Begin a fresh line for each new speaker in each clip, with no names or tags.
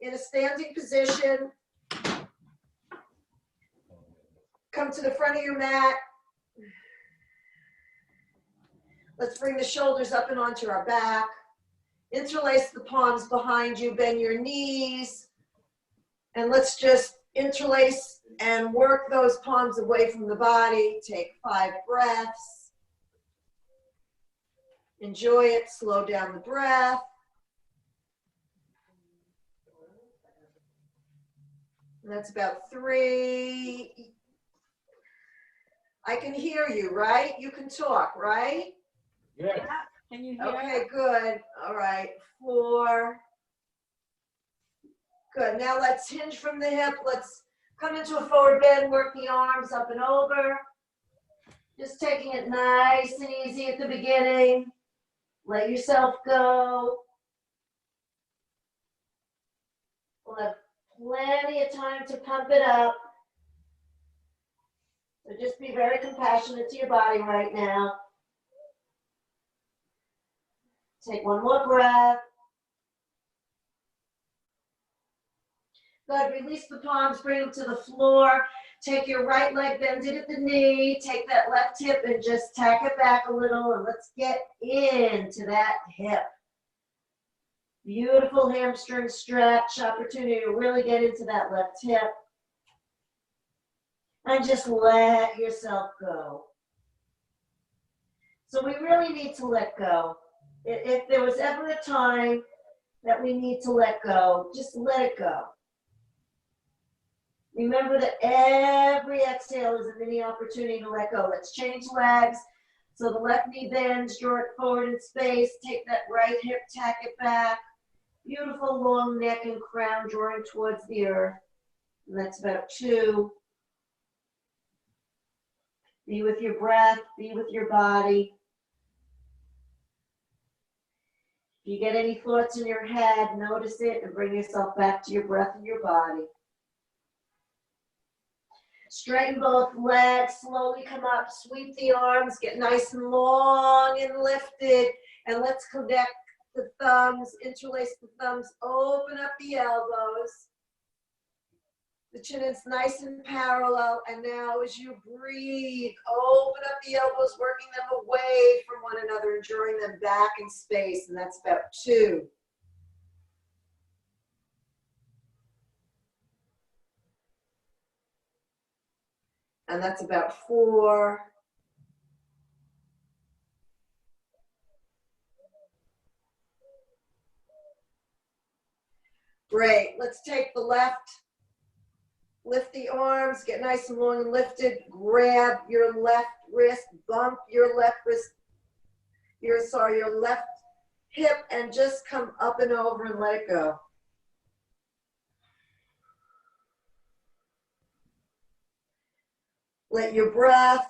in a standing position. Come to the front of your mat. Let's bring the shoulders up and onto our back. Interlace the palms behind you, bend your knees. And let's just interlace and work those palms away from the body. Take 5 breaths. Enjoy it, slow down the breath. And that's about 3. I can hear you, right? You can talk, right?
Yeah.
Can you hear?
Okay, good. All right, 4. Good. Now let's hinge from the hip. Let's come into a forward bend, work the arms up and over. Just taking it nice and easy at the beginning. Let yourself go. We'll have plenty of time to pump it up. So just be very compassionate to your body right now. Take 1 more breath. Good. Release the palms, bring them to the floor. Take your right leg, bend it at the knee. Take that left hip and just tack it back a little, and let's get into that hip. Beautiful hamstring stretch, opportunity to really get into that left hip. And just let yourself go. So we really need to let go. If there was ever a time that we need to let go, just let it go. Remember that every exhale is a mini opportunity to let go. Let's change legs. So the left knee bends, draw it forward in space. Take that right hip, tack it back. Beautiful long neck and crown drawing towards the earth. And that's about 2. Be with your breath, be with your body. If you get any thoughts in your head, notice it and bring yourself back to your breath and your body. Straighten both legs, slowly come up, sweep the arms, get nice and long and lifted. And let's connect the thumbs, interlace the thumbs, open up the elbows. The chin is nice and parallel. And now as you breathe, open up the elbows, working them away from one another and drawing them back in space. And that's about 2. And that's about 4. Great. Let's take the left. Lift the arms, get nice and long and lifted. Grab your left wrist, bump your left wrist, your left hip, and just come up and over and let it go. Let your breath,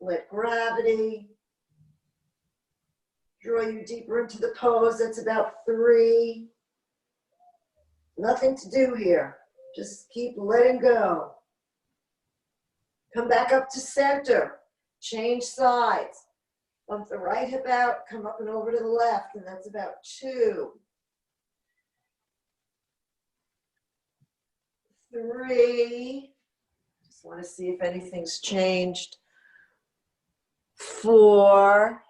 let gravity draw you deeper into the pose. That's about 3. Nothing to do here. Just keep letting go. Come back up to center. Change sides. Bump the right hip out, come up and over to the left, and that's about 2. 3. Just want to see if anything's changed. 4.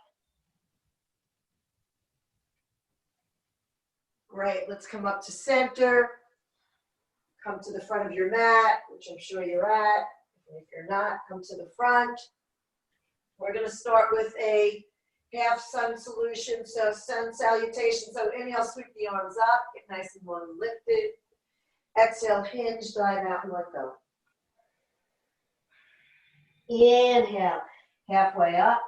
Great, let's come up to center. Come to the front of your mat, which I'm sure you're at. If you're not, come to the front. We're going to start with a half sun solution, so sun salutation. So inhale, sweep the arms up, get nice and long and lifted. Exhale, hinge, dive out and let go. Inhale, halfway up.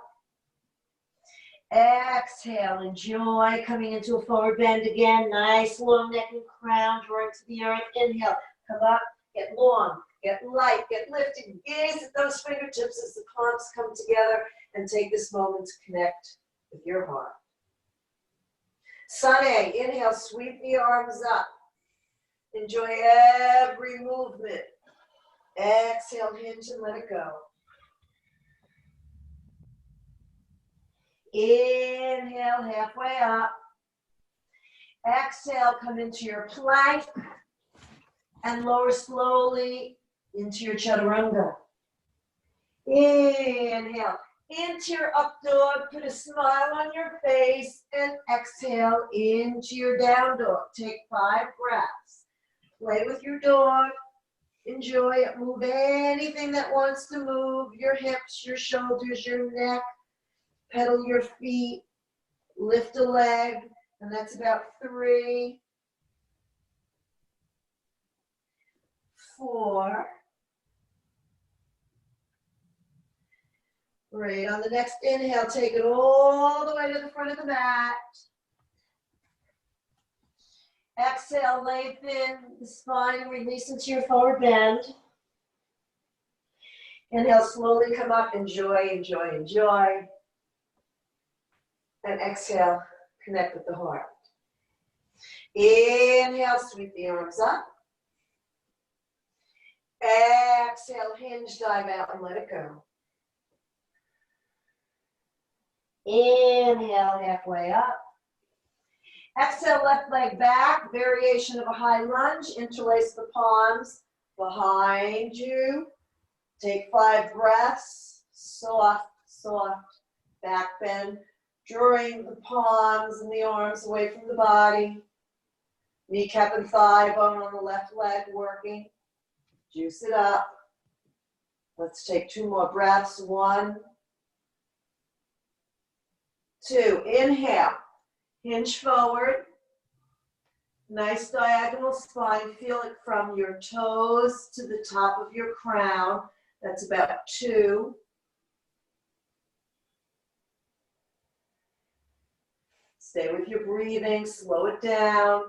Exhale, enjoy coming into a forward bend again. Nice long neck and crown, drawing to the earth. Inhale, come up, get long, get light, get lifted. Gaze at those fingertips as the palms come together, and take this moment to connect with your heart. Sane, inhale, sweep the arms up. Enjoy every movement. Exhale, hinge and let it go. Inhale, halfway up. Exhale, come into your plank. and lower slowly into your Chaturanga. Inhale into your up dog, put a smile on your face, and exhale into your down dog. Take 5 breaths. Play with your dog. Enjoy it. Move anything that wants to move, your hips, your shoulders, your neck. Pedal your feet. Lift a leg, and that's about 3, 4. Great. On the next inhale, take it all the way to the front of the mat. Exhale, lengthen the spine and release into your forward bend. Inhale, slowly come up. Enjoy, enjoy, enjoy. And exhale, connect with the heart. Inhale, sweep the arms up. Exhale, hinge, dive out, and let it go. Inhale, halfway up. Exhale, left leg back, variation of a high lunge. Interlace the palms behind you. Take 5 breaths. Soft, soft back bend. Drawing the palms and the arms away from the body. Kneecap and thigh bone on the left leg working. Juice it up. Let's take 2 more breaths. 1, 2. Inhale. Hinge forward. Nice diagonal spine. Feel it from your toes to the top of your crown. That's about 2. Stay with your breathing. Slow it down.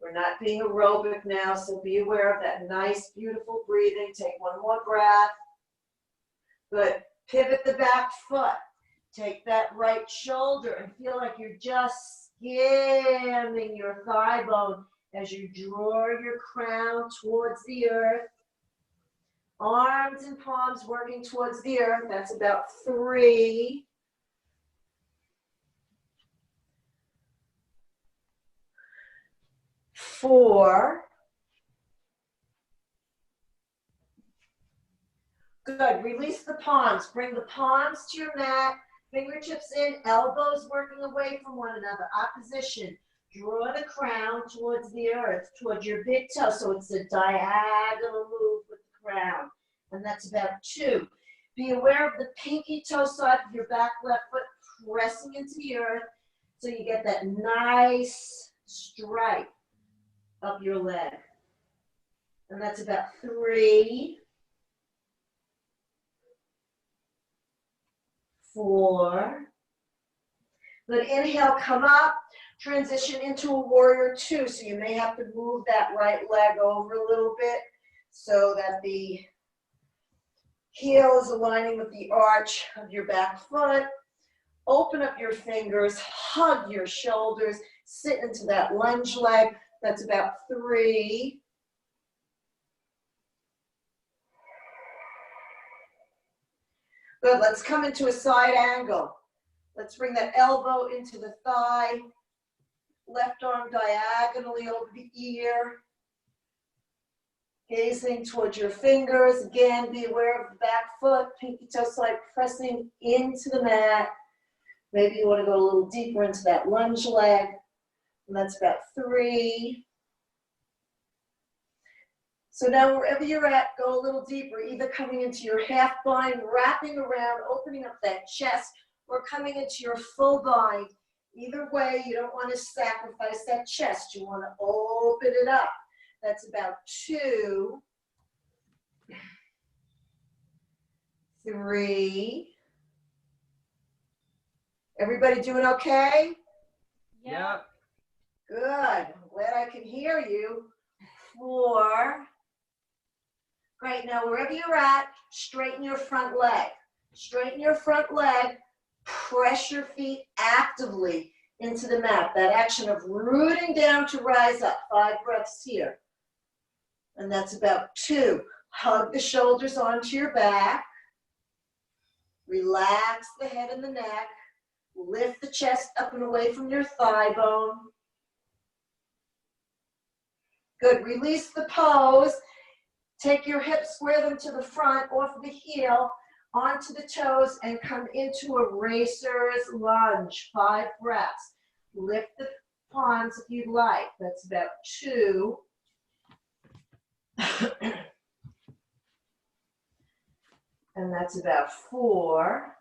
We're not being aerobic now, so be aware of that nice, beautiful breathing. Take 1 more breath. Good. Pivot the back foot. Take that right shoulder and feel like you're just skimming your thigh bone as you draw your crown towards the earth. Arms and palms working towards the earth. That's about 3. 4. Good. Release the palms. Bring the palms to your mat. Fingertips in, elbows working away from one another. Opposition. Draw the crown towards the earth, towards your big toe. So it's a diagonal move with the crown. And that's about 2. Be aware of the pinky toe side of your back left foot pressing into the earth so you get that nice stripe up your leg. And that's about 3, 4. Good. Inhale, come up. Transition into a warrior 2. So you may have to move that right leg over a little bit so that the heel is aligning with the arch of your back foot. Open up your fingers, hug your shoulders, sit into that lunge leg. That's about 3. Good. Let's come into a side angle. Let's bring that elbow into the thigh. Left arm diagonally over the ear. Gazing towards your fingers. Again, be aware of the back foot, pinky toe side pressing into the mat. Maybe you want to go a little deeper into that lunge leg. And that's about 3. So now wherever you're at, go a little deeper, either coming into your half bind, wrapping around, opening up that chest, or coming into your full bind. Either way, you don't want to sacrifice that chest. You want to open it up. That's about 2, 3. Everybody doing okay?
Yeah.
Good. I'm glad I can hear you. 4. Great. Now, wherever you're at, straighten your front leg. Straighten your front leg. Press your feet actively into the mat. That action of rooting down to rise up. 5 breaths here. And that's about 2. Hug the shoulders onto your back. Relax the head and the neck. Lift the chest up and away from your thigh bone. Good, release the pose. Take your hips, square them to the front, off the heel, onto the toes, and come into a racer's lunge. 5 breaths. Lift the palms if you'd like. That's about 2. And that's about 4.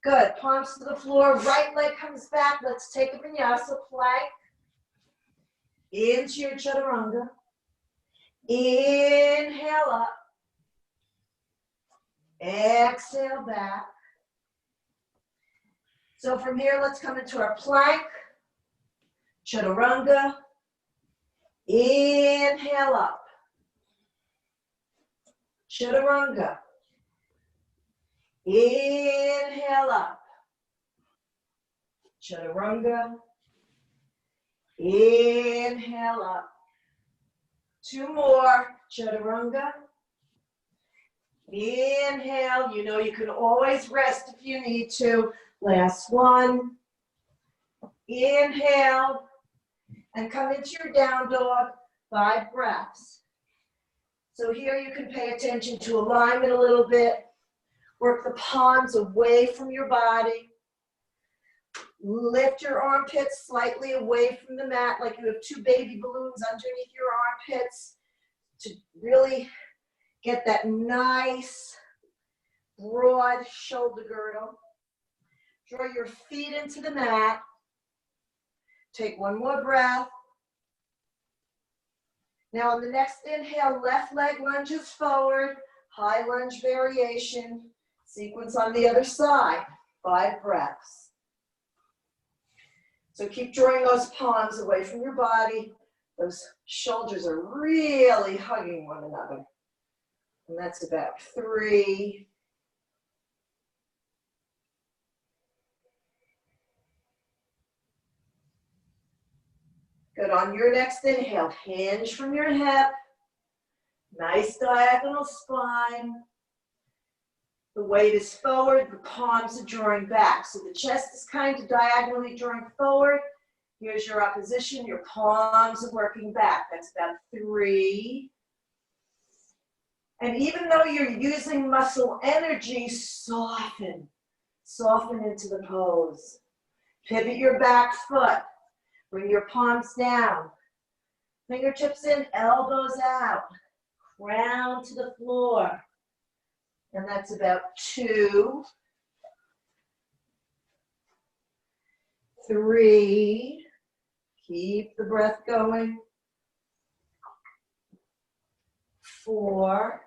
Good, palms to the floor, right leg comes back. Let's take a vinyasa plank. Into your chaturanga. Inhale up. Exhale back. So from here, let's come into our plank. Chaturanga. Inhale up. Chaturanga. Inhale up. Chaturanga. Inhale up. 2 more. Chaturanga. Inhale. You know you can always rest if you need to. Last one. Inhale. And come into your down dog. 5 breaths. So here you can pay attention to alignment a little bit. Work the palms away from your body. Lift your armpits slightly away from the mat, like you have 2 baby balloons underneath your armpits to really get that nice, broad shoulder girdle. Draw your feet into the mat. Take 1 more breath. Now on the next inhale, left leg lunges forward, high lunge variation. Sequence on the other side, 5 breaths. So keep drawing those palms away from your body. Those shoulders are really hugging one another. And that's about 3. Good, on your next inhale, hinge from your hip. Nice diagonal spine. The weight is forward, the palms are drawing back. So the chest is kind of diagonally drawing forward. Here's your opposition, your palms are working back. That's about 3. And even though you're using muscle energy, soften. Soften into the pose. Pivot your back foot. Bring your palms down. Fingertips in, elbows out. Crown to the floor. And that's about 2, 3. Keep the breath going. 4.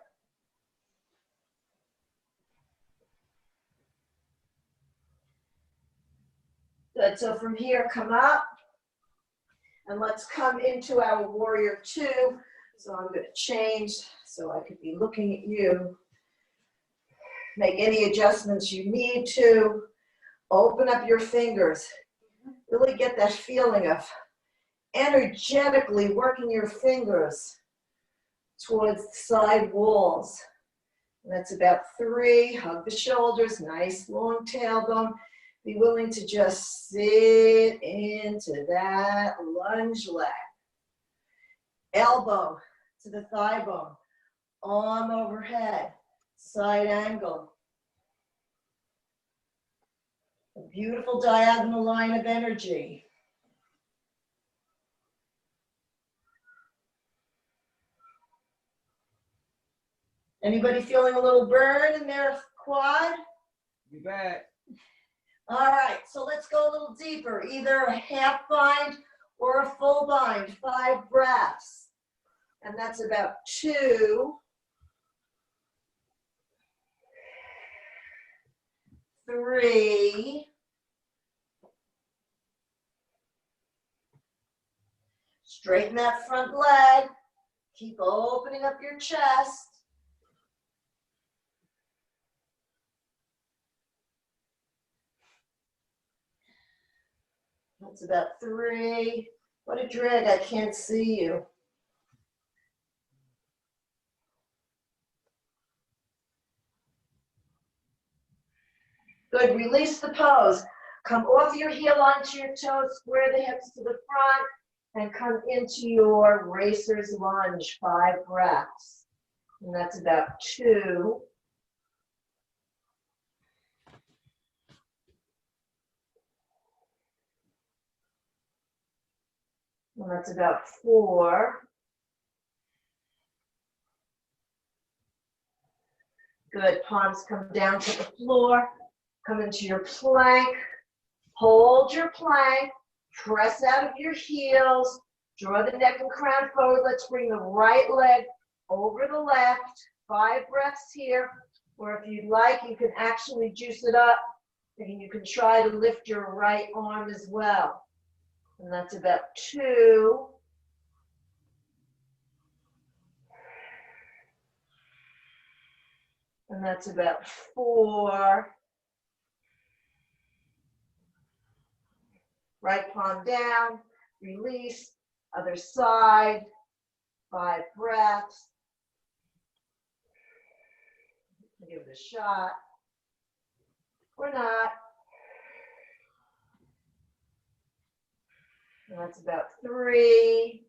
Good, so from here, come up. And let's come into our warrior 2. So I'm going to change so I could be looking at you. Make any adjustments you need to. Open up your fingers. Really get that feeling of energetically working your fingers towards the side walls. And that's about 3. Hug the shoulders, nice long tailbone. Be willing to just sit into that lunge leg. Elbow to the thigh bone. Arm overhead. Side angle. A beautiful diagonal line of energy. Anybody feeling a little burn in their quad?
You bet.
All right, so let's go a little deeper. Either a half bind or a full bind. 5 breaths. And that's about 2. 3. Straighten that front leg. Keep opening up your chest. That's about 3. What a drag, I can't see you. Good, release the pose. Come off your heel onto your toes, square the hips to the front, and come into your racer's lunge, 5 breaths. And that's about 2. And that's about 4. Good, palms come down to the floor. Come into your plank. Hold your plank. Press out of your heels. Draw the neck and crown forward. Let's bring the right leg over the left. 5 breaths here. Or if you'd like, you can actually juice it up. And you can try to lift your right arm as well. And that's about 2. And that's about 4. Right palm down, release, other side, 5 breaths. Give it a shot, or not. And that's about 3.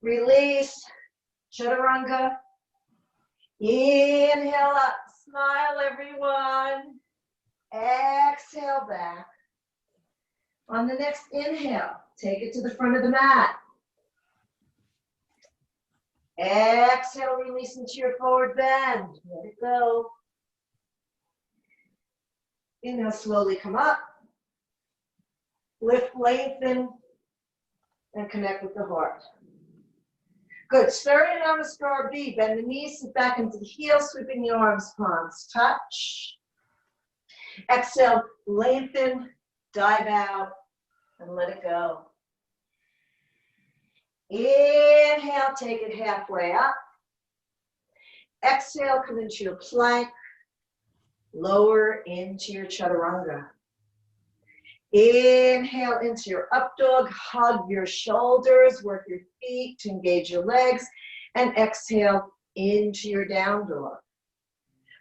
Release, Chaturanga. Inhale up, smile everyone. Exhale back. On the next inhale, take it to the front of the mat. Exhale, release into your forward bend. Let it go. Inhale, slowly come up. Lift, lengthen, and connect with the heart. Good. Starting Namaskar B. Bend the knees, sit back into the heels, sweeping the arms, palms touch. Exhale, lengthen, dive out, and let it go. Inhale, take it halfway up. Exhale, come into your plank. Lower into your Chaturanga. Inhale into your up dog, hug your shoulders, work your feet to engage your legs, and exhale into your down dog.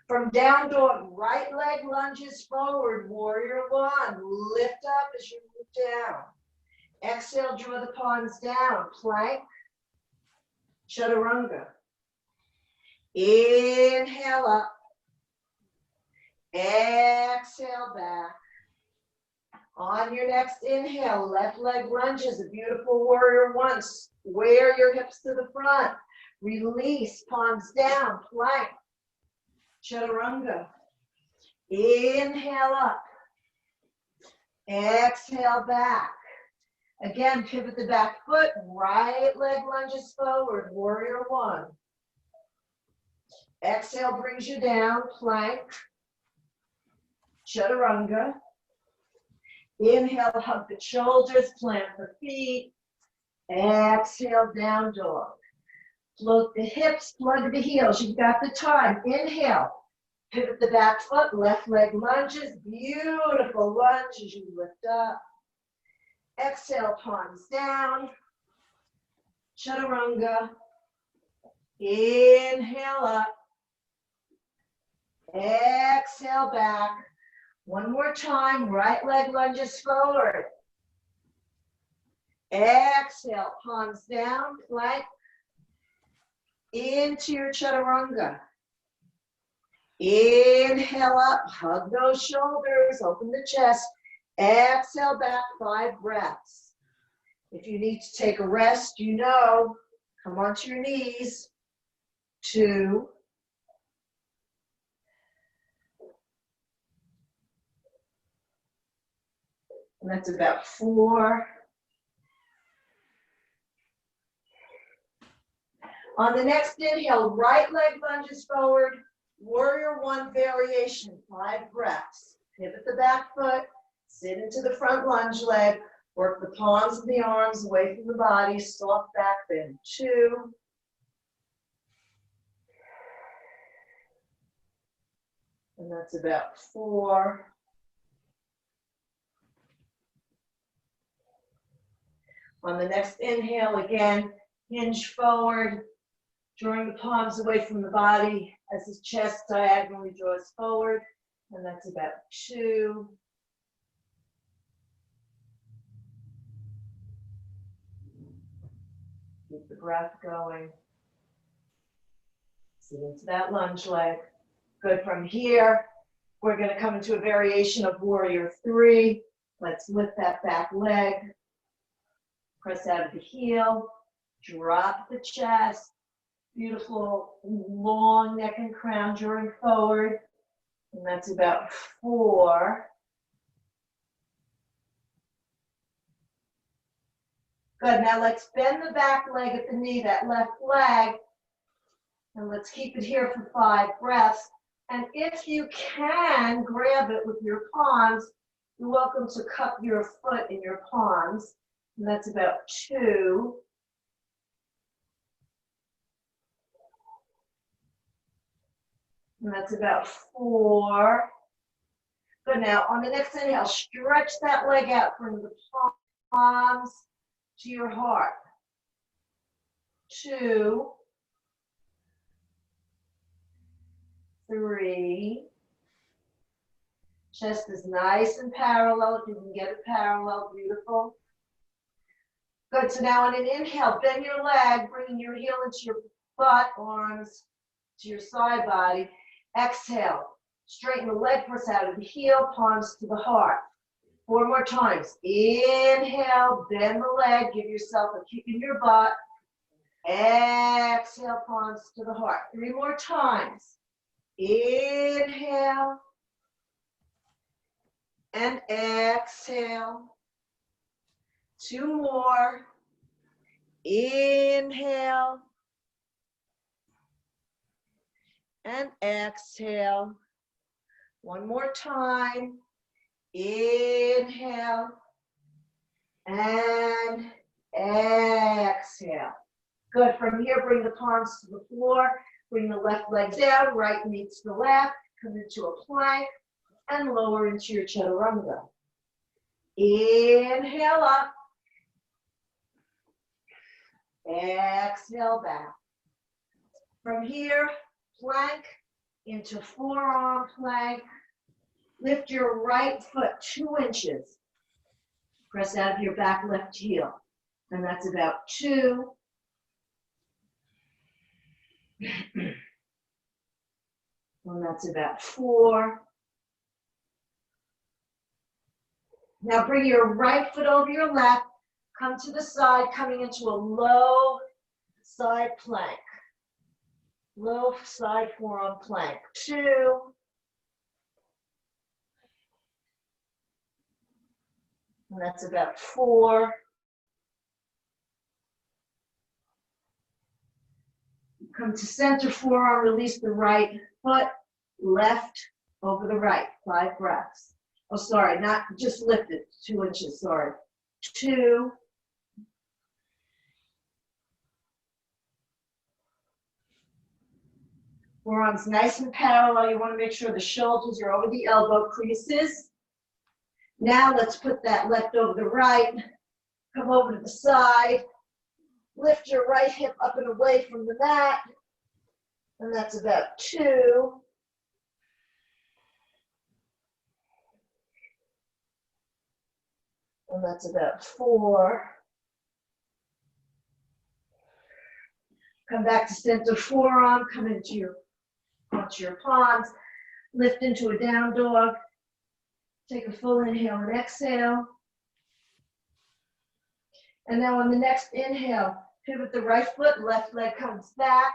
From down dog, right leg lunges forward, warrior 1. Lift up as you move down. Exhale, draw the palms down, plank, Chaturanga. Inhale up. Exhale back. On your next inhale, left leg lunges, a beautiful warrior 1. Square your hips to the front. Release, palms down, plank, Chaturanga. Inhale up. Exhale back. Again, pivot the back foot, right leg lunges forward, warrior 1. Exhale brings you down, plank, Chaturanga. Inhale, hug the shoulders, plant the feet. Exhale, down dog. Float the hips, plug the heels. You've got the time. Inhale, pivot the back foot, left leg lunges. Beautiful lunge as you lift up. Exhale, palms down. Chaturanga. Inhale up. Exhale back. One more time, right leg lunges forward. Exhale, palms down, plank, into your Chaturanga. Inhale up, hug those shoulders, open the chest. Exhale back, 5 breaths. If you need to take a rest, you know, come onto your knees. 2. And that's about 4. On the next inhale, right leg lunges forward, warrior 1 variation, 5 breaths. Pivot the back foot, sit into the front lunge leg, work the palms of the arms away from the body, soft back bend. 2. And that's about 4. On the next inhale, again, hinge forward, drawing the palms away from the body, as the chest diagonally draws forward, and that's about 2. Keep the breath going. Sit into that lunge leg. Good. From here, we're going to come into a variation of Warrior 3. Let's lift that back leg. Press out of the heel. Drop the chest. Beautiful long neck and crown drawing forward. And that's about 4. Good. Now let's bend the back leg at the knee, that left leg. And let's keep it here for 5 breaths. And if you can grab it with your palms, you're welcome to cup your foot in your palms. And that's about 2. And that's about 4. Good. Now on the next inhale, stretch that leg out from the palms to your heart. 2, 3. Chest is nice and parallel. If you can get it parallel, beautiful. Good. So now on an inhale, bend your leg, bringing your heel into your butt, arms to your side body. Exhale. Straighten the leg, press out of the heel, palms to the heart. 4 more times. Inhale, bend the leg, give yourself a kick in your butt. Exhale, palms to the heart. 3 more times. Inhale. And exhale. 2 more. Inhale. And exhale. 1 more time. Inhale. And exhale. Good. From here, bring the palms to the floor. Bring the left leg down. Right meets the left. Come into a plank. And lower into your Chaturanga. Inhale up. Exhale back. From here, plank into forearm plank. Lift your right foot 2 inches. Press out of your back left heel. And that's about 2. And that's about 4. Now bring your right foot over your left. Come to the side, coming into a low side plank. Low side forearm plank. 2. And that's about 4. Come to center forearm, release the right foot, left over the right. 5 breaths. Oh, sorry, not just lift it 2 inches, sorry. 2. Forearms nice and parallel. You want to make sure the shoulders are over the elbow creases. Now let's put that left over the right. Come over to the side. Lift your right hip up and away from the mat. And that's about 2. And that's about 4. Come back to center forearm. Come into onto your palms. Lift into a down dog. Take a full inhale and exhale. And now on the next inhale, pivot the right foot, left leg comes back.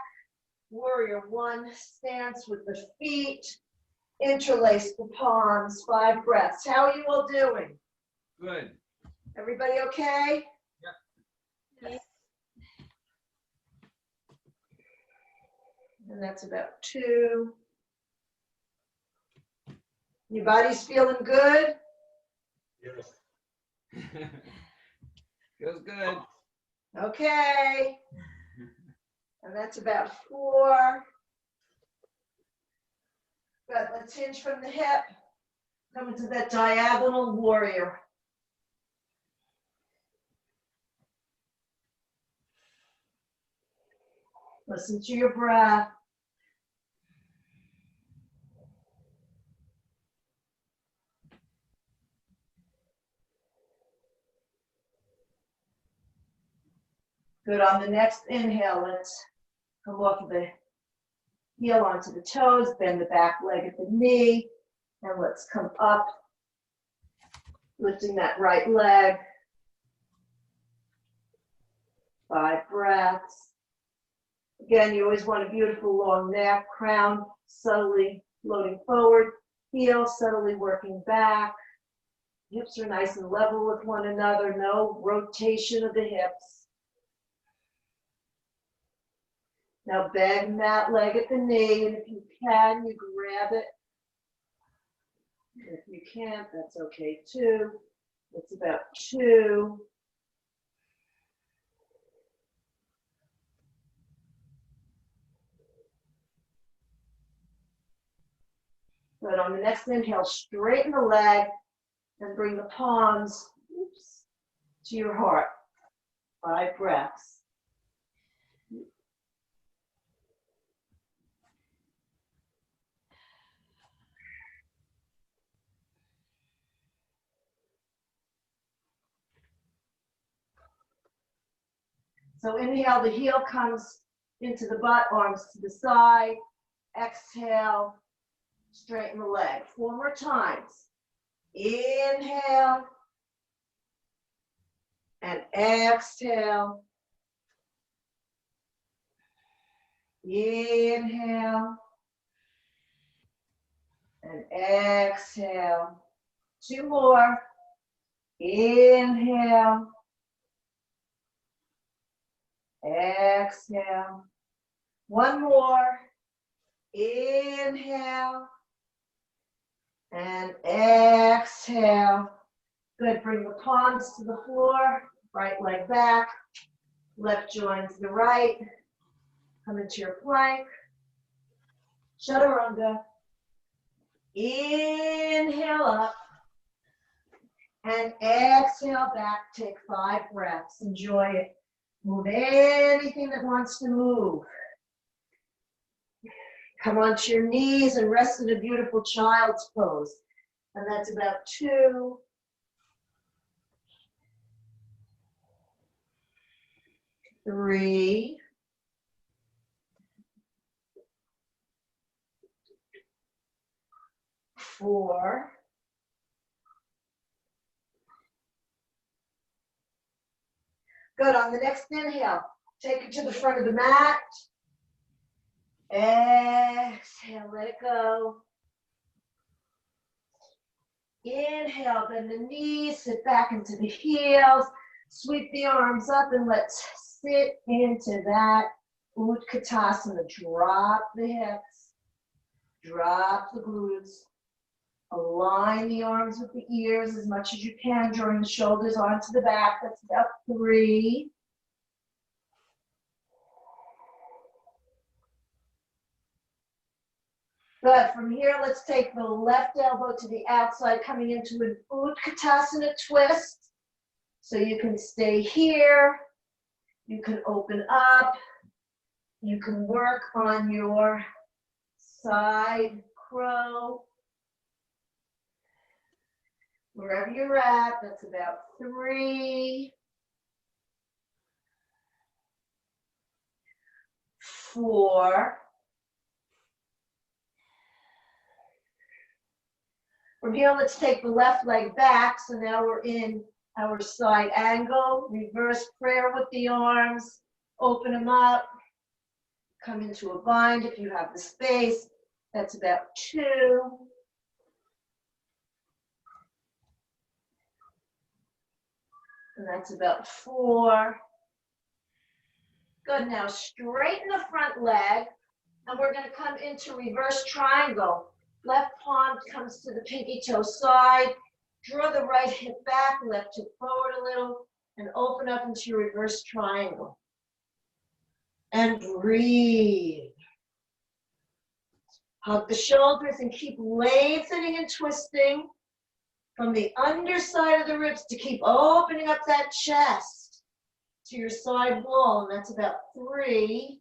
Warrior 1 stance with the feet. Interlace the palms, 5 breaths. How are you all doing?
Good.
Everybody okay?
Yeah.
Yes. And that's about 2. Your body's feeling good?
Yes. Feels good.
Okay. And that's about 4. Good. Let's hinge from the hip. Come into that diagonal warrior. Listen to your breath. Good. On the next inhale, let's come off of the heel onto the toes, bend the back leg at the knee, and let's come up, lifting that right leg. 5 breaths. Again, you always want a beautiful long neck, crown subtly floating forward, heel subtly working back. Hips are nice and level with one another, no rotation of the hips. Now bend that leg at the knee, and if you can, you grab it. If you can't, that's okay too. It's about 2. Good. On the next inhale, straighten the leg and bring the palms to your heart. 5 breaths. So inhale, the heel comes into the butt, arms to the side. Exhale, straighten the leg. 4 more times. Inhale and exhale. Inhale and exhale. 2 more. Inhale. Exhale. 1 more. Inhale. And exhale. Good. Bring the palms to the floor. Right leg back. Left joins the right. Come into your plank. Chaturanga. Inhale up. And exhale back. Take 5 breaths. Enjoy it. Move anything that wants to move. Come onto your knees and rest in a beautiful child's pose. And that's about 2. 3. 4. 'Good. On the next inhale, take it to the front of the mat. Exhale, let it go. Inhale, bend the knees, sit back into the heels, sweep the arms up, and let's sit into that Utkatasana. Drop the hips, drop the glutes, align the arms with the ears as much as you can, drawing the shoulders onto the back. That's about 3. Good. From here, let's take the left elbow to the outside, coming into an Utkatasana twist. So you can stay here. You can open up. You can work on your side crow. Wherever you're at, that's about 3. 4. From here, let's take the left leg back. So now we're in our side angle, reverse prayer with the arms, open them up, come into a bind if you have the space. That's about 2. And that's about 4. Good. Now straighten the front leg, and we're going to come into reverse triangle. Left palm comes to the pinky toe side. Draw the right hip back, left hip forward a little, and open up into your reverse triangle. And breathe. Hug the shoulders and keep lengthening and twisting from the underside of the ribs to keep opening up that chest to your side wall. And that's about 3.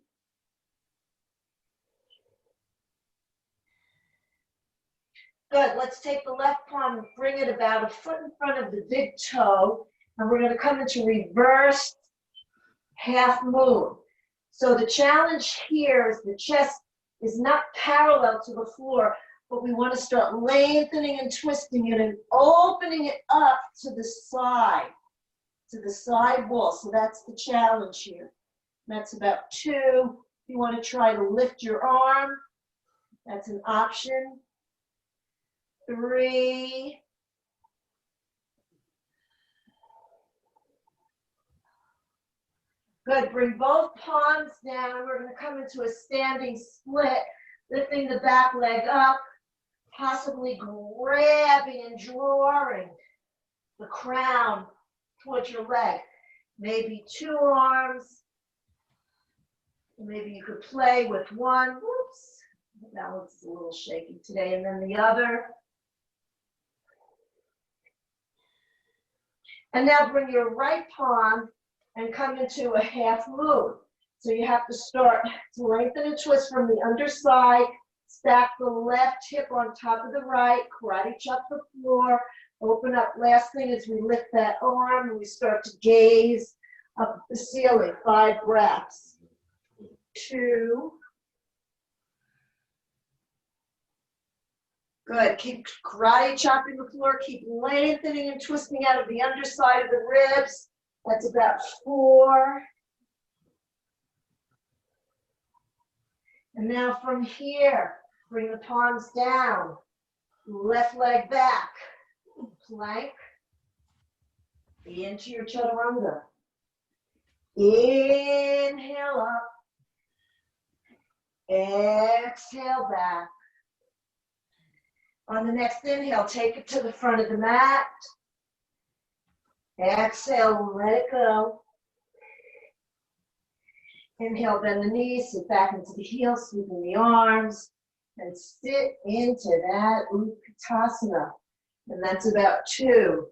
Good. Let's take the left palm and bring it about a foot in front of the big toe. And we're going to come into reverse half moon. So the challenge here is the chest is not parallel to the floor, but we want to start lengthening and twisting it and opening it up to the side wall. So that's the challenge here. That's about 2. If you want to try to lift your arm, that's an option. 3. Good, bring both palms down. We're going to come into a standing split, lifting the back leg up, possibly grabbing and drawing the crown towards your leg. Maybe 2 arms. Maybe you could play with one. Whoops, that one's a little shaky today. And then the other. And now bring your right palm and come into a half moon. So you have to start to lengthen and twist from the underside, stack the left hip on top of the right, karate chop the floor, open up. Last thing is we lift that arm and we start to gaze up the ceiling. 5 breaths. 2. Good, keep karate chopping the floor, keep lengthening and twisting out of the underside of the ribs. That's about 4. And now from here, bring the palms down, left leg back, plank, into your chaturanga. Inhale up, exhale back. On the next inhale, take it to the front of the mat. Exhale, let it go. Inhale, bend the knees, sit back into the heels, sweeping the arms, and sit into that Utkatasana. And that's about 2.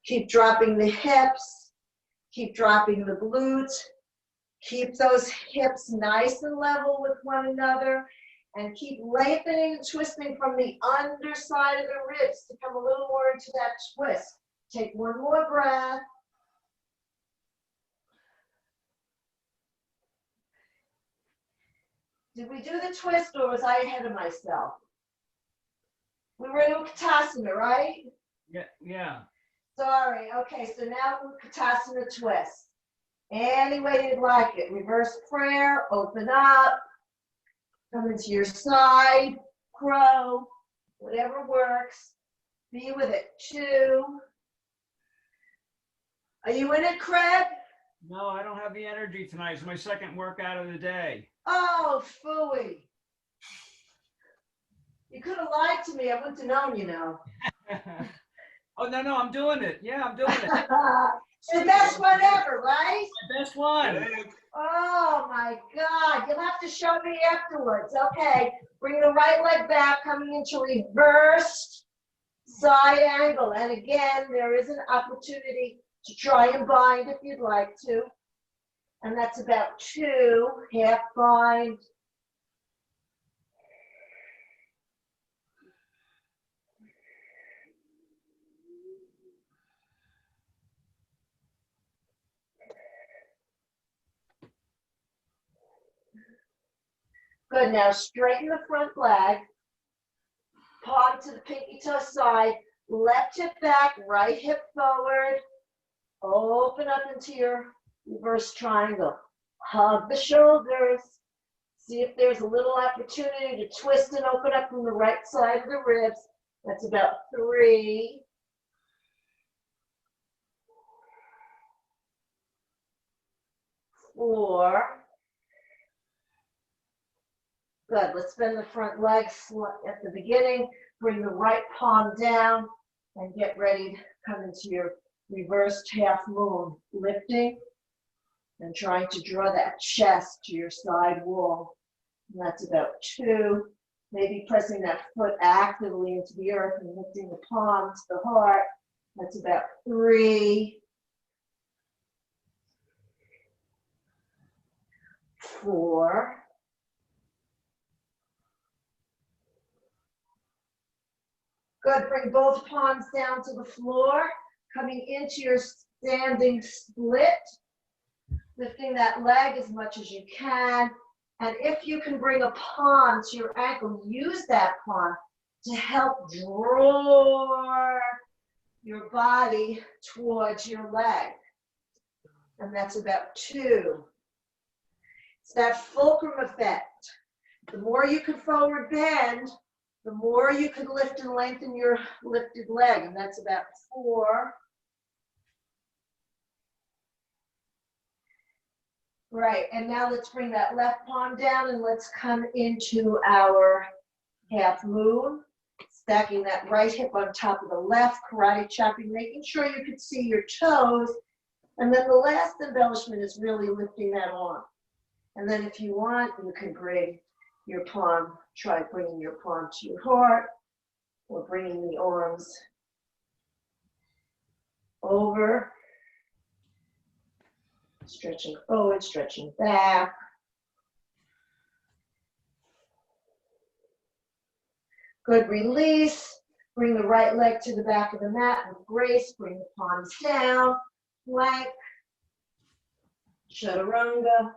Keep dropping the hips, keep dropping the glutes, keep those hips nice and level with one another, and keep lengthening and twisting from the underside of the ribs to come a little more into that twist. Take one more breath. Did we do the twist or was I ahead of myself? We were in Utkatasana, right?
Yeah.
Sorry. Okay, so now Utkatasana twist. Any way you'd like it. Reverse prayer, open up, come into your side, crow, whatever works. Be with it. 2. Are you in it, Craig?
No, I don't have the energy tonight. It's my second workout of the day.
Oh, phooey. You could have lied to me. I wouldn't have known, you know.
Oh, no, I'm doing it. Yeah, I'm doing it.
The best one ever, right?
My best one.
Oh my God, you'll have to show me afterwards. Okay, bring the right leg back, coming into reversed side angle. And again, there is an opportunity to try and bind if you'd like to. And that's about 2, half bind. Good, now straighten the front leg, palm to the pinky toe side, left hip back, right hip forward, open up into your reverse triangle. Hug the shoulders, see if there's a little opportunity to twist and open up from the right side of the ribs. That's about 3. 4. Good, let's bend the front leg at the beginning, bring the right palm down, and get ready to come into your reversed half moon, lifting and trying to draw that chest to your side wall. And that's about 2. Maybe pressing that foot actively into the earth and lifting the palm to the heart. That's about 3. 4. Good, bring both palms down to the floor, coming into your standing split, lifting that leg as much as you can. And if you can bring a palm to your ankle, use that palm to help draw your body towards your leg. And that's about 2. It's that fulcrum effect. The more you can forward bend, the more you can lift and lengthen your lifted leg. And that's about 4. Right, and now let's bring that left palm down and let's come into our half moon. Stacking that right hip on top of the left, karate chopping, making sure you can see your toes. And then the last embellishment is really lifting that arm. And then if you want, you can bring your palm, try bringing your palm to your heart, or bringing the arms over. Stretching forward, stretching back. Good, release. Bring the right leg to the back of the mat with grace. Bring the palms down. Plank. Chaturanga.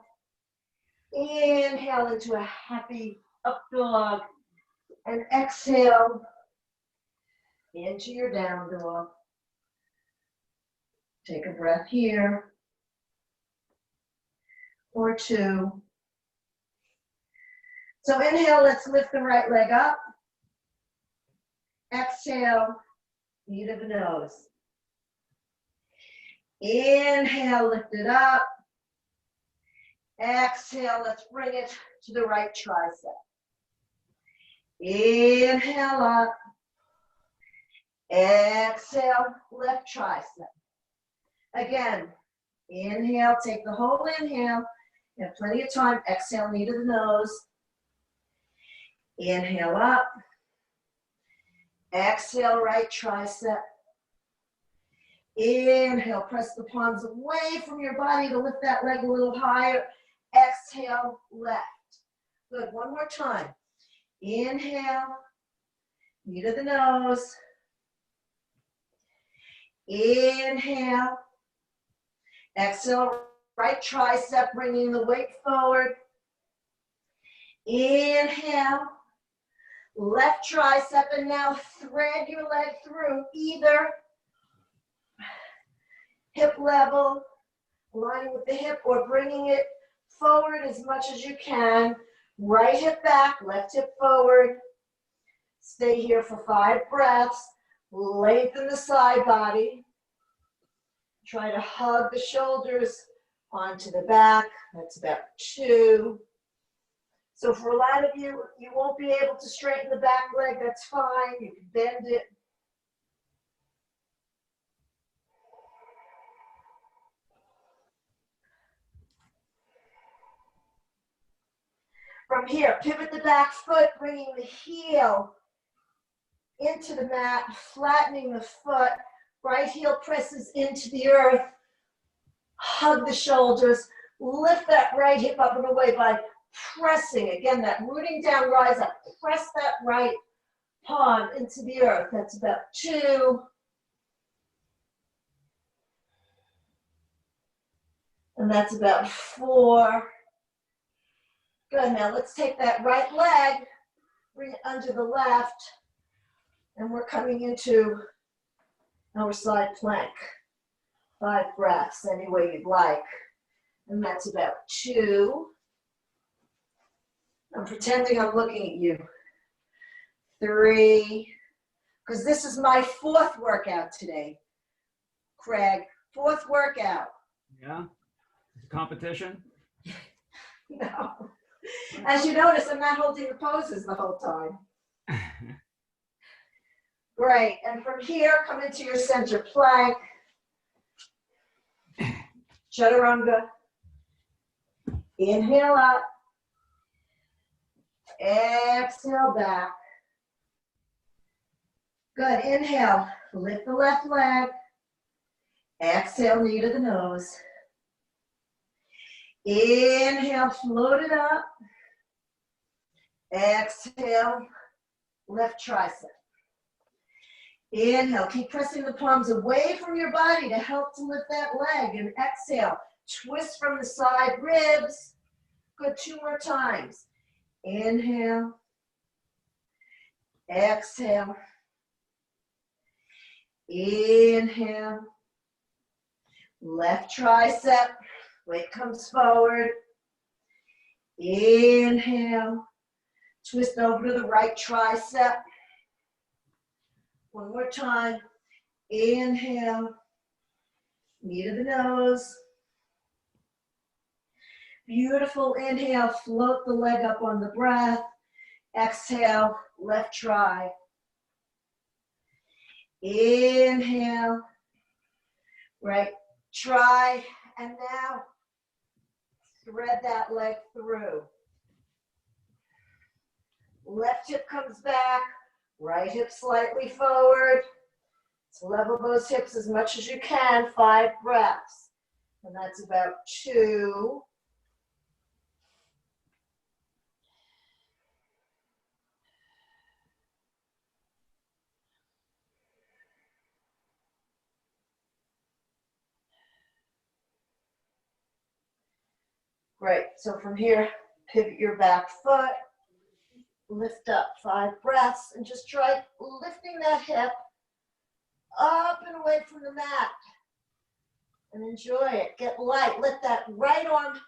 Inhale into a happy up dog. And exhale into your down dog. Take a breath here. Or 2. So inhale, let's lift the right leg up. Exhale, knee to the nose. Inhale, lift it up. Exhale, let's bring it to the right tricep. Inhale up. Exhale, left tricep. Again, inhale, take the whole inhale. You have plenty of time. Exhale, knee to the nose. Inhale up. Exhale, right tricep. Inhale, press the palms away from your body to lift that leg a little higher. Exhale, left. Good, one more time. Inhale, knee to the nose. Inhale. Exhale, right tricep, bringing the weight forward. Inhale. Left tricep, and now thread your leg through either hip level, aligning with the hip, or bringing it forward as much as you can. Right hip back, left hip forward. Stay here for 5 breaths. Lengthen the side body. Try to hug the shoulders onto the back. That's about 2. So for a lot of you, you won't be able to straighten the back leg. That's fine. You can bend it. From here, pivot the back foot, bringing the heel into the mat, flattening the foot. Right heel presses into the earth. Hug the shoulders. Lift that right hip up and away by pressing. Again, that rooting down, rise up. Press that right palm into the earth. That's about 2. And that's about 4. Good, now let's take that right leg, bring it under the left, and we're coming into our side plank. 5 breaths, any way you'd like. And that's about 2. I'm pretending I'm looking at you. 3, because this is my 4th workout today, Craig. 4th workout.
Yeah? It's a competition?
No. As you notice, I'm not holding the poses the whole time. Great, and from here, come into your center plank. Chaturanga. Inhale up. Exhale back. Good, inhale, lift the left leg. Exhale, knee to the nose. Inhale, float it up. Exhale, left tricep. Inhale, keep pressing the palms away from your body to help to lift that leg. And exhale, twist from the side ribs. Good, 2 more times. Inhale. Exhale. Inhale. Left tricep. Weight comes forward. Inhale. Twist over to the right tricep. 1 more time. Inhale. Knee to the nose. Beautiful. Inhale. Float the leg up on the breath. Exhale. Left tri. Inhale. Right tri. And now thread that leg through. Left hip comes back. Right hip slightly forward. So level those hips as much as you can. 5 breaths. And that's about 2. Great. So from here, pivot your back foot. Lift up, 5 breaths, and just try lifting that hip up and away from the mat. And enjoy it. Get light. Let that right arm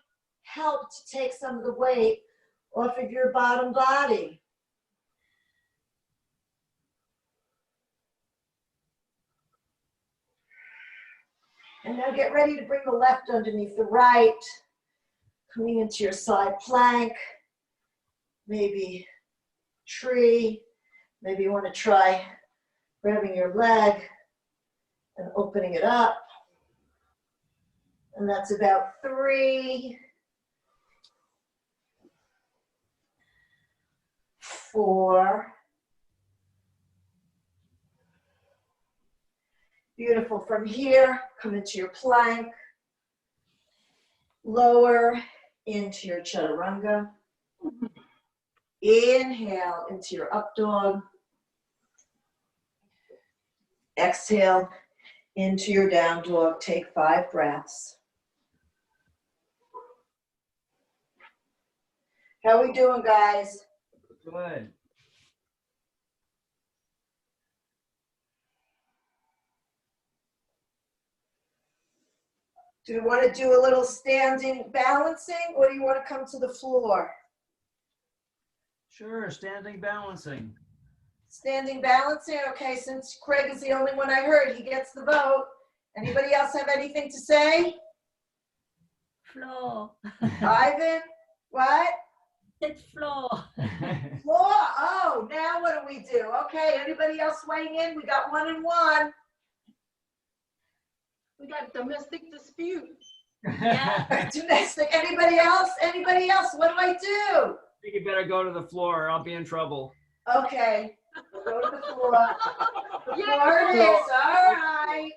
help to take some of the weight off of your bottom body. And now get ready to bring the left underneath the right. Coming into your side plank. Maybe tree. Maybe you want to try grabbing your leg and opening it up. And that's about 3, 4. Beautiful. From here, come into your plank. Lower into your Chaturanga. Inhale into your up dog. Exhale into your down dog. Take 5 breaths. How are we doing, guys?
Good.
Do you want to do a little standing balancing, or do you want to come to the floor?
Sure, standing balancing.
Standing balancing, okay, since Craig is the only one I heard, he gets the vote. Anybody else have anything to say?
Floor.
Ivan, what?
It's floor.
Floor, oh, now what do we do? Okay, anybody else weighing in? We got 1 and 1.
We got domestic dispute.
Yeah.
Domestic, anybody else? Anybody else? What do I do?
I think you better go to the floor or I'll be in trouble.
Okay, we'll go to the floor. The floor it is, all right.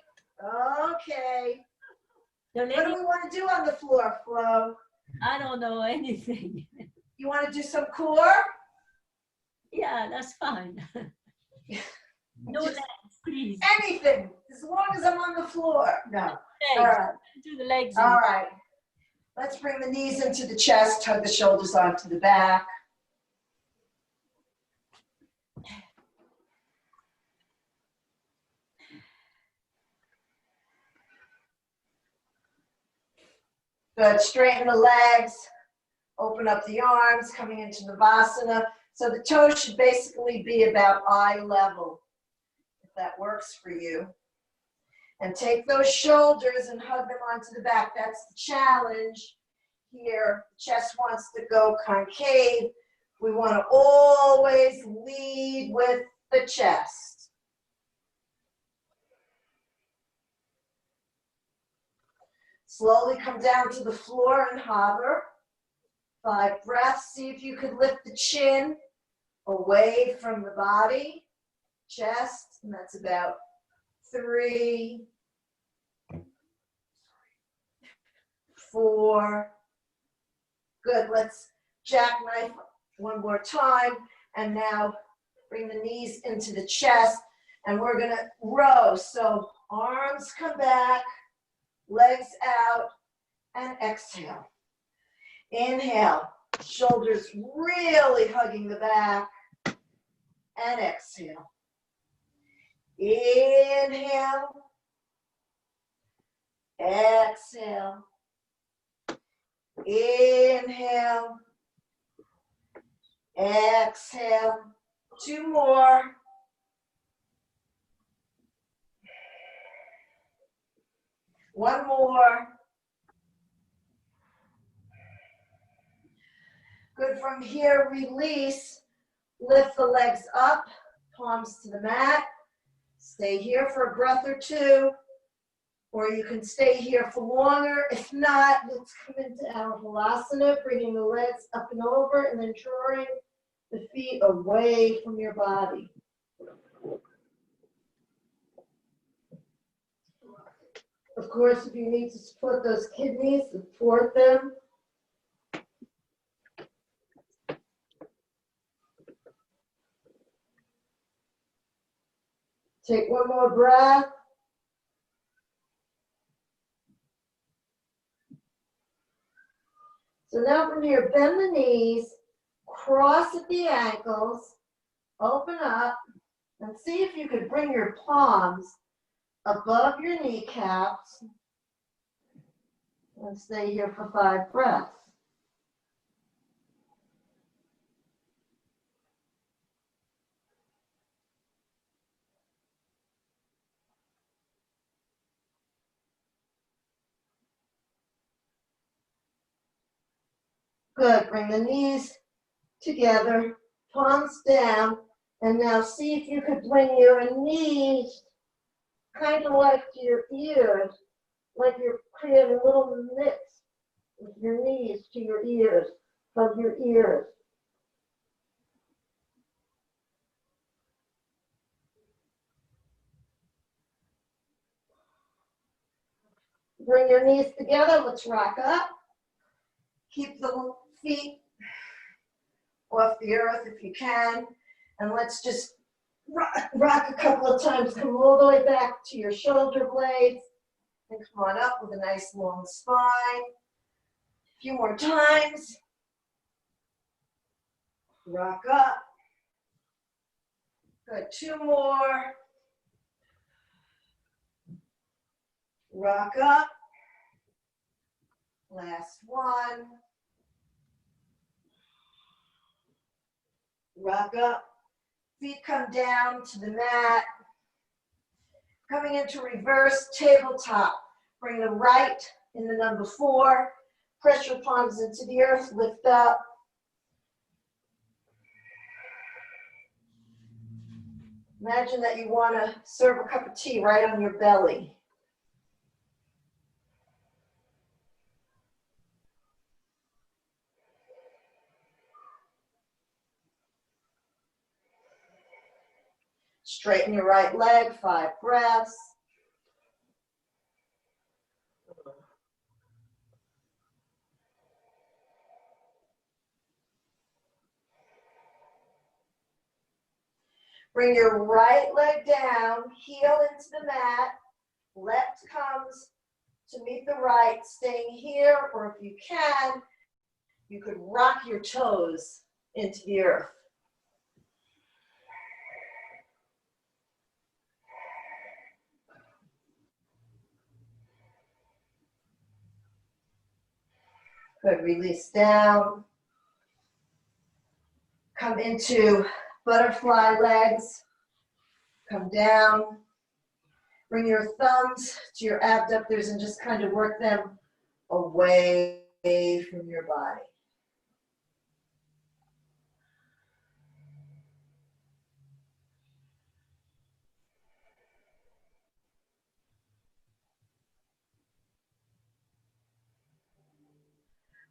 Okay.
The
What do
lady,
we want to do on the floor, Flo?
I don't know anything.
You want to do some core?
Yeah, that's fine. No
Just
legs, please.
anything, as long as I'm on the floor. No.
Legs.
All right.
Do the legs.
All right. Let's bring the knees into the chest, tug the shoulders onto the back. Good. Straighten the legs. Open up the arms, coming into Navasana. So the toes should basically be about eye level, if that works for you. And take those shoulders and hug them onto the back. That's the challenge here. The chest wants to go concave. We want to always lead with the chest. Slowly come down to the floor and hover. 5 breaths. See if you could lift the chin away from the body, chest, and that's about 3, 4. Good. Let's jackknife 1 more time. And now bring the knees into the chest And we're gonna row. So arms come back, legs out, and exhale. Inhale, shoulders really hugging the back, and exhale. Inhale, exhale, inhale, exhale. 2 more. One more. Good. From here, release. Lift the legs up, palms to the mat. Stay here for a breath or 2, or you can stay here for longer. If not, let's come into our Halasana, bringing the legs up and over, and then drawing the feet away from your body. Of course, if you need to support those kidneys, support them. Take one more breath. So now from here, bend the knees, cross at the ankles, open up, and see if you could bring your palms above your kneecaps and stay here for 5 breaths. Good, bring the knees together, palms down, and now see if you could bring your knees kind of like to your ears, like you're creating a little mix with your knees to your ears, of your ears. Bring your knees together, let's rock up. Keep the feet off the earth if you can, and let's just rock a couple of times. Come all the way back to your shoulder blades, and come on up with a nice long spine. A few more times. Rock up. Good, 2 more. Rock up. Last one. Rock up. Feet come down to the mat. Coming into reverse tabletop. Bring the right in the number 4. Press your palms into the earth. Lift up. Imagine that you want to serve a cup of tea right on your belly. Straighten your right leg, 5 breaths. Bring your right leg down, heel into the mat. Left comes to meet the right, staying here, or if you can, you could rock your toes into the earth. Good, release down. Come into butterfly legs. Come down. Bring your thumbs to your abductors and just kind of work them away from your body.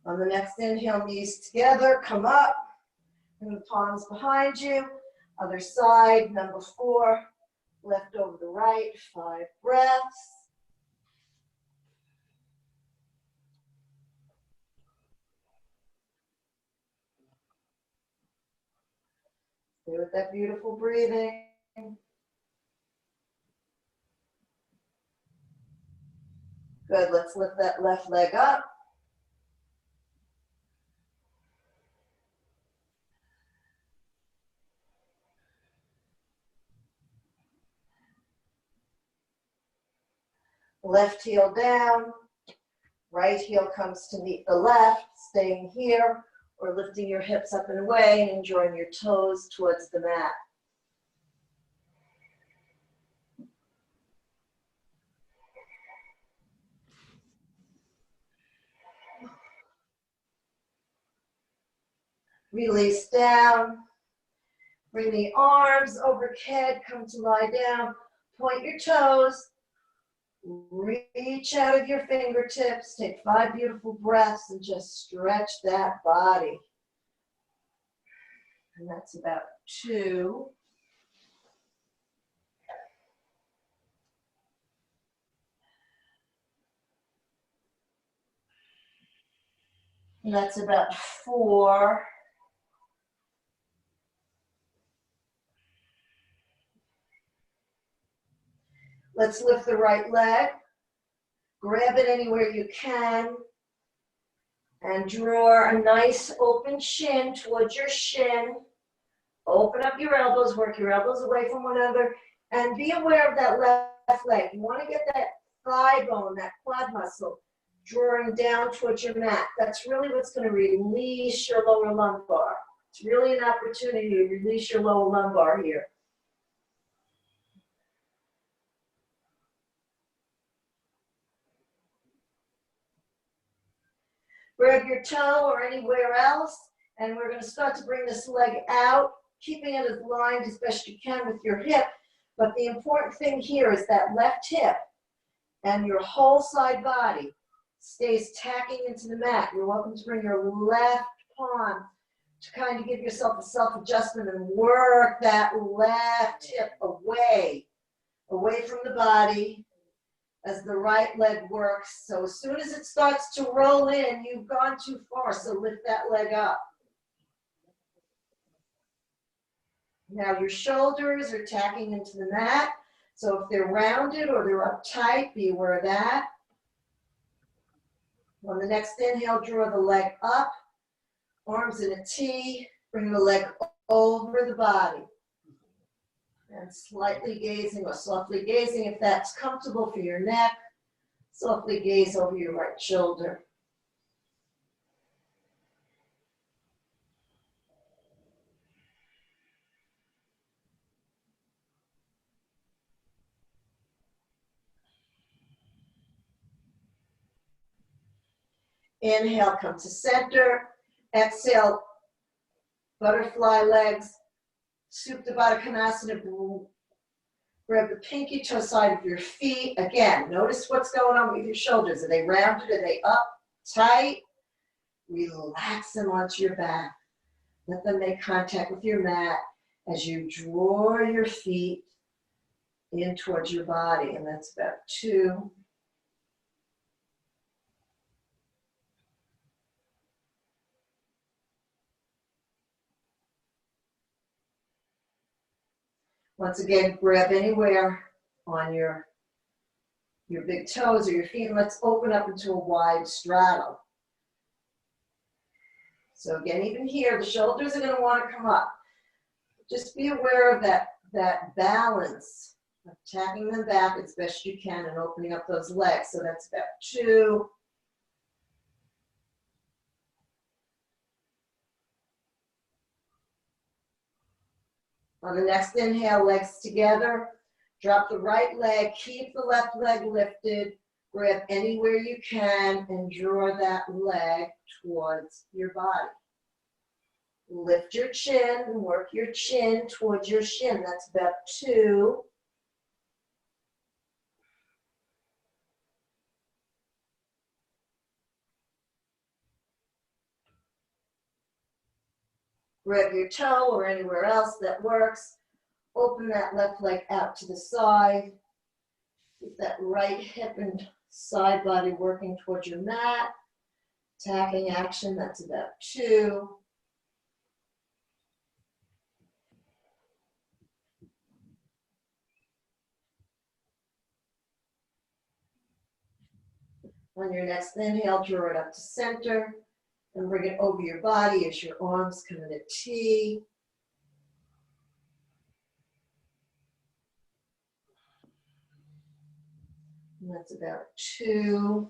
On the next inhale, knees together, come up, and the palms behind you. Other side, number 4, left over the right, 5 breaths. Stay with that beautiful breathing. Good, let's lift that left leg up. Left heel down, right heel comes to meet the left, staying here, or lifting your hips up and away and drawing your toes towards the mat. Release down, bring the arms overhead, come to lie down, point your toes, reach out of your fingertips, take 5 beautiful breaths and just stretch that body. And that's about 2. And that's about 4. Let's lift the right leg. Grab it anywhere you can. And draw a nice open shin towards your shin. Open up your elbows, work your elbows away from one another. And be aware of that left leg. You want to get that thigh bone, that quad muscle, drawing down towards your mat. That's really what's going to release your lower lumbar. It's really an opportunity to release your lower lumbar here. Grab your toe or anywhere else, and we're going to start to bring this leg out, keeping it as lined as best you can with your hip. But the important thing here is that left hip and your whole side body stays tacking into the mat. You're welcome to bring your left palm to kind of give yourself a self-adjustment and work that left hip away from the body as the right leg works. So as soon as it starts to roll in, you've gone too far, so lift that leg up. Now your shoulders are tacking into the mat, so if they're rounded or they're uptight, be aware of that. On the next inhale, draw the leg up, arms in a T, bring the leg over the body. And slightly gazing or softly gazing, if that's comfortable for your neck, softly gaze over your right shoulder. Inhale, come to center. Exhale, butterfly legs, Supta Baddha Konasana. Grab the pinky toe side of your feet. Again, notice what's going on with your shoulders. Are they rounded? Are they up? Tight? Relax them onto your back. Let them make contact with your mat as you draw your feet in towards your body. And that's about 2. Once again, grab anywhere on your big toes or your feet, and let's open up into a wide straddle. So again, even here, the shoulders are going to want to come up. Just be aware of that balance of tapping them back as best you can and opening up those legs. So that's about 2. On the next inhale, legs together. Drop the right leg, keep the left leg lifted. Grab anywhere you can and draw that leg towards your body. Lift your chin and work your chin towards your shin. That's about 2. Grab your toe or anywhere else that works. Open that left leg out to the side. Keep that right hip and side body working towards your mat. Tacking action, that's about 2. On your next inhale, draw it up to center and bring it over your body as your arms come in a T. And that's about 2.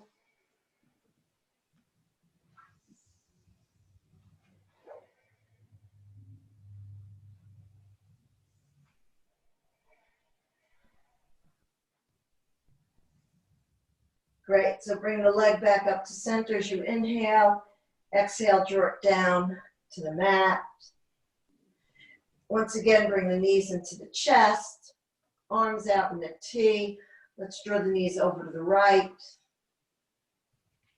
Great, so bring the leg back up to center as you inhale. Exhale, draw it down to the mat. Once again, bring the knees into the chest, arms out in a T. Let's draw the knees over to the right.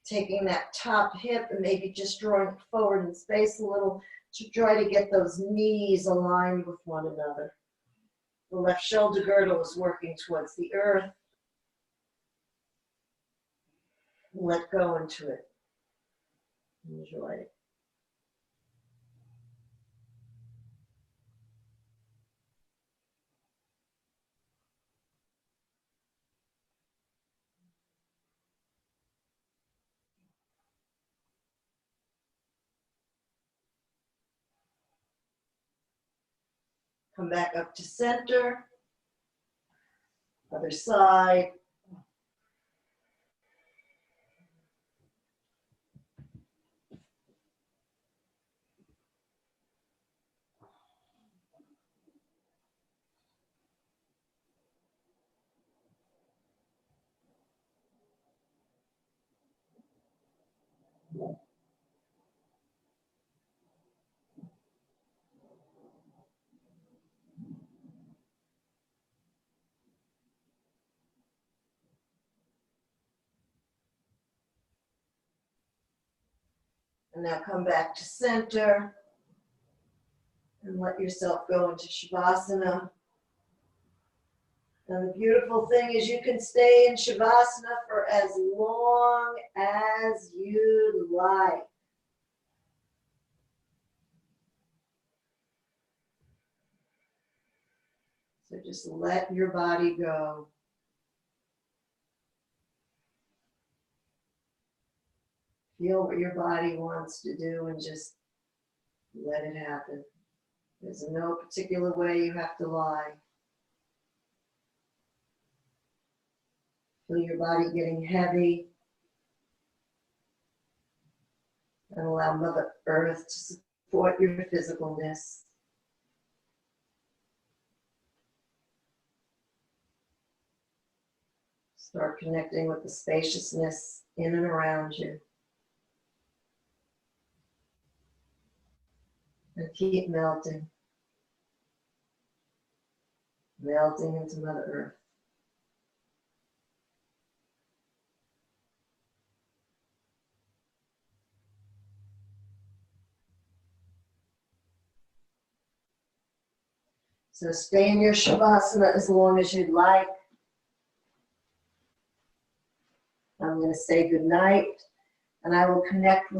Taking that top hip and maybe just drawing it forward in space a little to try to get those knees aligned with one another. The left shoulder girdle is working towards the earth. Let go into it. Enjoy it. Come back up to center. Other side. And now come back to center and let yourself go into Shavasana. And the beautiful thing is you can stay in Shavasana for as long as you like. So just let your body go. Feel what your body wants to do and just let it happen. There's no particular way you have to lie. Feel your body getting heavy. And allow Mother Earth to support your physicalness. Start connecting with the spaciousness in and around you. And keep melting. Melting into Mother Earth. So stay in your Shavasana as long as you'd like. I'm going to say good night, and I will connect with